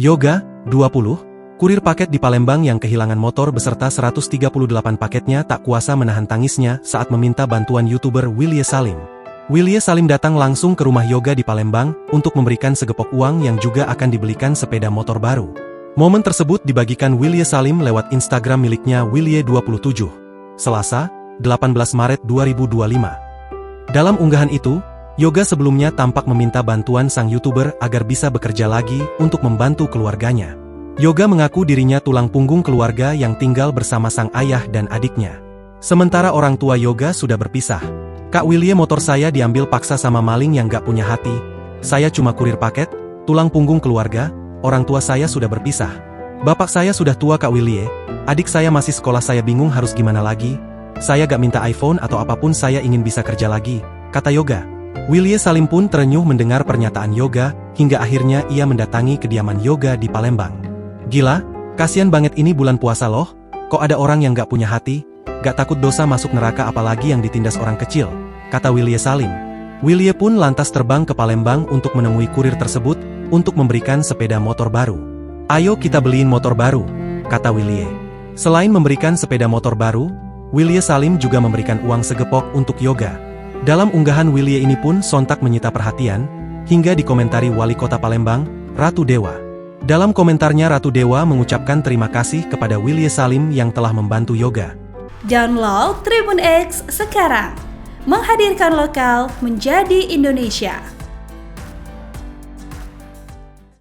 Yoga, 20, kurir paket di Palembang yang kehilangan motor beserta 138 paketnya tak kuasa menahan tangisnya saat meminta bantuan YouTuber Wilye Salim. Wilye Salim datang langsung ke rumah Yoga di Palembang untuk memberikan segepok uang yang juga akan dibelikan sepeda motor baru. Momen tersebut dibagikan Wilye Salim lewat Instagram miliknya Wilye27, Selasa, 18 Maret 2025. Dalam unggahan itu, Yoga sebelumnya tampak meminta bantuan sang YouTuber agar bisa bekerja lagi untuk membantu keluarganya. Yoga mengaku dirinya tulang punggung keluarga yang tinggal bersama sang ayah dan adiknya. Sementara orang tua Yoga sudah berpisah. "Kak Wilye, motor saya diambil paksa sama maling yang gak punya hati. Saya cuma kurir paket, tulang punggung keluarga, orang tua saya sudah berpisah. Bapak saya sudah tua Kak Wilye, adik saya masih sekolah, saya bingung harus gimana lagi. Saya gak minta iPhone atau apapun, saya ingin bisa kerja lagi," kata Yoga. Wilye Salim pun terenyuh mendengar pernyataan Yoga, hingga akhirnya ia mendatangi kediaman Yoga di Palembang. "Gila, kasian banget ini bulan puasa loh, kok ada orang yang gak punya hati, gak takut dosa masuk neraka apalagi yang ditindas orang kecil," kata Wilye Salim. Wilye pun lantas terbang ke Palembang untuk menemui kurir tersebut, untuk memberikan sepeda motor baru. "Ayo kita beliin motor baru," kata Wilye. Selain memberikan sepeda motor baru, Wilye Salim juga memberikan uang segepok untuk Yoga. Dalam unggahan Wilye ini pun sontak menyita perhatian, hingga dikomentari Wali Kota Palembang, Ratu Dewa. Dalam komentarnya, Ratu Dewa mengucapkan terima kasih kepada Wilye Salim yang telah membantu Yoga. Download Tribun X sekarang, menghadirkan lokal menjadi Indonesia.